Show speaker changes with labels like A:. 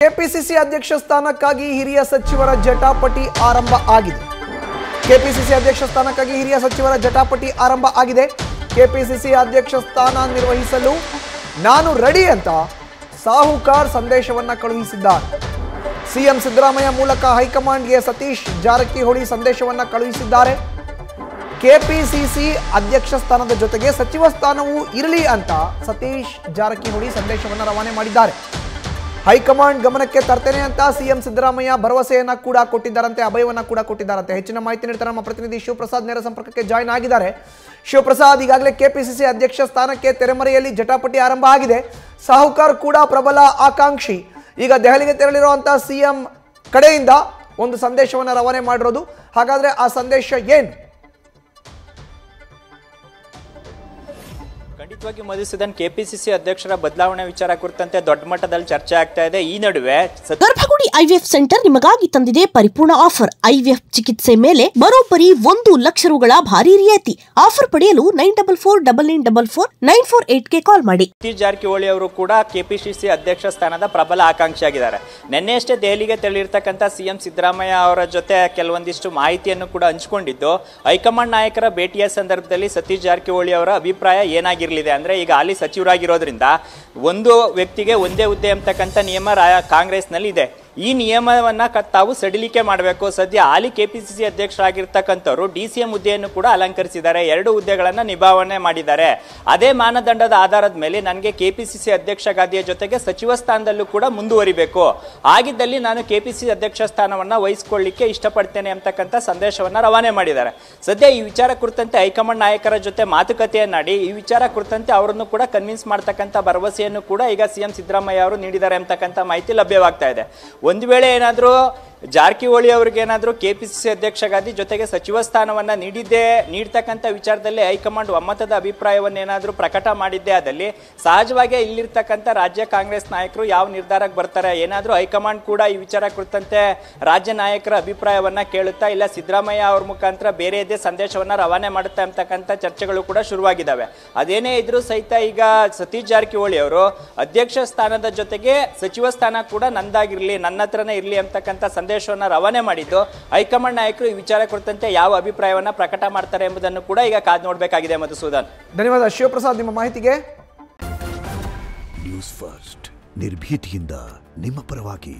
A: KPCC ಅಧ್ಯಕ್ಷ ಸ್ಥಾನಕ್ಕಾಗಿ ಹಿರಿಯ ಸಚಿವರ ಜಟಾಪಟಿ ಆರಂಭ ಆಗಿದೆ. ಕೆಪಿಸಿಸಿ ಅಧ್ಯಕ್ಷ ಸ್ಥಾನಕ್ಕಾಗಿ ಹಿರಿಯ ಸಚಿವರ ಜಟಾಪಟಿ ಆರಂಭ ಆಗಿದೆ. ಕೆಪಿಸಿಸಿ ಅಧ್ಯಕ್ಷ ಸ್ಥಾನ ನಿರ್ವಹಿಸಲು ನಾನು ರೆಡಿ ಅಂತ ಸಾಹುಕಾರ್ ಸಂದೇಶವನ್ನ ಕಳುಹಿಸಿದ್ದಾರೆ. ಸಿಎಂ ಸಿದ್ದರಾಮಯ್ಯ ಮೂಲಕ ಹೈಕಮಾಂಡ್ಗೆ ಸತೀಶ್ ಜಾರಕಿಹೊಳಿ ಸಂದೇಶವನ್ನ ಕಳುಹಿಸಿದ್ದಾರೆ. ಕೆಪಿಸಿಸಿ ಅಧ್ಯಕ್ಷ ಸ್ಥಾನದ ಜೊತೆಗೆ ಸಚಿವ ಸ್ಥಾನವೂ ಇರಲಿ ಅಂತ ಸತೀಶ್ ಜಾರಕಿಹೊಳಿ ಸಂದೇಶವನ್ನ ರವಾನೆ ಮಾಡಿದ್ದಾರೆ. ಹೈಕಮಾಂಡ್ ಗಮನಕ್ಕೆ ತರ್ತೇನೆ ಅಂತ ಸಿಎಂ ಸಿದ್ದರಾಮಯ್ಯ ಭರವಸೆಯನ್ನ ಕೂಡ ಕೊಟ್ಟಿದ್ದಾರಂತೆ, ಅಭಯವನ್ನ ಕೂಡ ಕೊಟ್ಟಿದ್ದಾರಂತೆ. ಹೆಚ್ಚಿನ ಮಾಹಿತಿ ನೀಡ್ತಾರೆ ನಮ್ಮ ಪ್ರತಿನಿಧಿ ಶಿವಪ್ರಸಾದ್ ನೇರ ಸಂಪರ್ಕಕ್ಕೆ ಜಾಯ್ನ್ ಆಗಿದ್ದಾರೆ. ಶಿವಪ್ರಸಾದ್, ಈಗಾಗಲೇ ಕೆಪಿಸಿಸಿ ಅಧ್ಯಕ್ಷ ಸ್ಥಾನಕ್ಕೆ ತೆರೆಮರೆಯಲ್ಲಿ ಜಟಾಪಟಿ ಆರಂಭ ಆಗಿದೆ. ಸಾಹುಕಾರ್ ಕೂಡ ಪ್ರಬಲ ಆಕಾಂಕ್ಷಿ. ಈಗ ದೆಹಲಿಗೆ ತೆರಳಿರುವಂತಹ ಸಿಎಂ ಕಡೆಯಿಂದ ಒಂದು ಸಂದೇಶವನ್ನ ರವಾನೆ ಮಾಡಿರೋದು. ಹಾಗಾದ್ರೆ ಆ ಸಂದೇಶ ಏನು?
B: ಖಂಡಿತವಾಗಿ ಮಧುಸೂದನ್, ಕೆಪಿಸಿಸಿ ಅಧ್ಯಕ್ಷರ ಬದಲಾವಣೆ ವಿಚಾರ ಕುರಿತಂತೆ ದೊಡ್ಡ ಮಟ್ಟದಲ್ಲಿ ಚರ್ಚೆ ಆಗ್ತಾ ಇದೆ. ಈ ನಡುವೆ
C: ಗರ್ಭಗುಡಿ ಐವಿಎಫ್ ಸೆಂಟರ್ ನಿಮಗಾಗಿ ತಂದಿದೆ ಪರಿಪೂರ್ಣ ಆಫರ್. ಐವಿಎಫ್ ಚಿಕಿತ್ಸೆ ಮೇಲೆ ಬರೋಬ್ಬರಿ 1 ಲಕ್ಷ ರುಗಳ ಭಾರಿ ರಿಯಾಯಿತಿ. ಆಫರ್ ಪಡೆಯಲು 9449949448ಗೆ ಕಾಲ್ ಮಾಡಿ.
B: ಸತೀಶ್ ಜಾರಕಿಹೊಳಿ ಅವರು ಕೂಡ ಕೆಪಿಸಿಸಿ ಅಧ್ಯಕ್ಷ ಸ್ಥಾನದ ಪ್ರಬಲ ಆಕಾಂಕ್ಷಿಯಾಗಿದ್ದಾರೆ. ನಿನ್ನೆಯಷ್ಟೇ ದೆಹಲಿಗೆ ತೆರಳಿರ್ತಕ್ಕಂಥ ಸಿಎಂ ಸಿದ್ದರಾಮಯ್ಯ ಅವರ ಜೊತೆ ಕೆಲವೊಂದಿಷ್ಟು ಮಾಹಿತಿಯನ್ನು ಕೂಡ ಹಂಚಿಕೊಂಡಿದ್ದು, ಹೈಕಮಾಂಡ್ ನಾಯಕರ ಭೇಟಿಯ ಸಂದರ್ಭದಲ್ಲಿ ಸತೀಶ್ ಜಾರಕಿಹೊಳಿ ಅವರ ಅಭಿಪ್ರಾಯ ಏನಾಗಿರಲಿದೆ ಅಂದ್ರೆ, ಈಗ ಅಲ್ಲಿ ಸಚಿವರಾಗಿರೋದ್ರಿಂದ ಒಂದು ವ್ಯಕ್ತಿಗೆ ಒಂದೇ ಹುದ್ದೆ ಅಂತಕ್ಕಂಥ ನಿಯಮ ಕಾಂಗ್ರೆಸ್ನಲ್ಲಿ ಇದೆ. ಈ ನಿಯಮವನ್ನ ತಾವು ಸಡಿಲಿಕೆ ಮಾಡಬೇಕು. ಸದ್ಯ ಹಾಲಿ ಕೆಪಿಸಿಸಿ ಅಧ್ಯಕ್ಷರಾಗಿರ್ತಕ್ಕಂಥವ್ರು ಡಿಸಿಎಂ ಹುದ್ದೆಯನ್ನು ಕೂಡ ಅಲಂಕರಿಸಿದ್ದಾರೆ. 2 ಹುದ್ದೆಗಳನ್ನ ನಿಭಾವಣೆ ಮಾಡಿದ್ದಾರೆ. ಅದೇ ಮಾನದಂಡದ ಆಧಾರದ ಮೇಲೆ ನನಗೆ ಕೆಪಿಸಿಸಿ ಅಧ್ಯಕ್ಷ ಗಾದಿಯ ಜೊತೆಗೆ ಸಚಿವ ಸ್ಥಾನದಲ್ಲೂ ಕೂಡ ಮುಂದುವರಿಬೇಕು. ಆಗಿದ್ದಲ್ಲಿ ನಾನು ಕೆಪಿಸಿಸಿ ಅಧ್ಯಕ್ಷ ಸ್ಥಾನವನ್ನ ವಹಿಸಿಕೊಳ್ಳಿಕ್ಕೆ ಇಷ್ಟಪಡ್ತೇನೆ ಅಂತಕ್ಕಂಥ ಸಂದೇಶವನ್ನ ರವಾನೆ ಮಾಡಿದ್ದಾರೆ. ಸದ್ಯ ಈ ವಿಚಾರ ಕುರಿತಂತೆ ಹೈಕಮಾಂಡ್ ನಾಯಕರ ಜೊತೆ ಮಾತುಕತೆಯನ್ನಾಡಿ ಈ ವಿಚಾರ ಕುರಿತಂತೆ ಅವರನ್ನು ಕೂಡ ಕನ್ವಿನ್ಸ್ ಮಾಡ್ತಕ್ಕಂಥ ಭರವಸೆಯನ್ನು ಕೂಡ ಈಗ ಸಿಎಂ ಸಿದ್ದರಾಮಯ್ಯ ಅವರು ನೀಡಿದ್ದಾರೆ ಅಂತಕ್ಕಂಥ ಮಾಹಿತಿ ಲಭ್ಯವಾಗ್ತಾ ಇದೆ. ಒಂದು ವೇಳೆ ಏನಾದರೂ ಜಾರಕಿಹೊಳಿ ಅವ್ರಿಗೆ ಏನಾದರೂ ಕೆಪಿಸಿಸಿ ಅಧ್ಯಕ್ಷ ಗಾದಿ ಜೊತೆಗೆ ಸಚಿವ ಸ್ಥಾನವನ್ನ ನೀಡ್ತಕ್ಕಂಥ ವಿಚಾರದಲ್ಲಿ ಹೈಕಮಾಂಡ್ ಒಮ್ಮತದ ಅಭಿಪ್ರಾಯವನ್ನ ಏನಾದರೂ ಪ್ರಕಟ ಮಾಡಿದ್ದೇ ಆದಲ್ಲಿ ಸಹಜವಾಗಿ ಇಲ್ಲಿರ್ತಕ್ಕಂಥ ರಾಜ್ಯ ಕಾಂಗ್ರೆಸ್ ನಾಯಕರು ಯಾವ ನಿರ್ಧಾರಕ್ಕೆ ಬರ್ತಾರೆ, ಏನಾದರೂ ಹೈಕಮಾಂಡ್ ಕೂಡ ಈ ವಿಚಾರ ಕುರಿತಂತೆ ರಾಜ್ಯ ನಾಯಕರ ಅಭಿಪ್ರಾಯವನ್ನ ಕೇಳುತ್ತಾ, ಇಲ್ಲ ಸಿದ್ದರಾಮಯ್ಯ ಅವ್ರ ಮುಖಾಂತರ ಬೇರೆಯದೇ ಸಂದೇಶವನ್ನ ರವಾನೆ ಮಾಡುತ್ತಾ ಅಂತಕ್ಕಂಥ ಚರ್ಚೆಗಳು ಕೂಡ ಶುರುವಾಗಿದ್ದಾವೆ. ಅದೇನೇ ಇದ್ರೂ ಸಹಿತ ಈಗ ಸತೀಶ್ ಜಾರಕಿಹೊಳಿ ಅವರು ಅಧ್ಯಕ್ಷ ಸ್ಥಾನದ ಜೊತೆಗೆ ಸಚಿವ ಸ್ಥಾನ ಕೂಡ ನಂದಾಗಿರ್ಲಿ, ನನ್ನ ಹತ್ರನೇ ಇರಲಿ ಅಂತಕ್ಕಂಥ ಸಂದೇಶವನ್ನು ರವಾನೆ ಮಾಡಿದ್ದು, ಹೈಕಮಾಂಡ್ ನಾಯಕರು ಈ ವಿಚಾರ ಕುರಿತಂತೆ ಯಾವ ಅಭಿಪ್ರಾಯವನ್ನ ಪ್ರಕಟ ಮಾಡ್ತಾರೆ ಎಂಬುದನ್ನು ಕೂಡ ಈಗ ಕಾದು ನೋಡಬೇಕಾಗಿದೆ. ಮಧುಸೂದನ್,
A: ಧನ್ಯವಾದ ಶಿವಪ್ರಸಾದ್ ನಿಮ್ಮ ಮಾಹಿತಿಗೆ.
D: ನ್ಯೂಸ್ ಫಸ್ಟ್ ನಿರ್ಭೀತಿಯಿಂದ ನಿಮ್ಮ ಪರವಾಗಿ.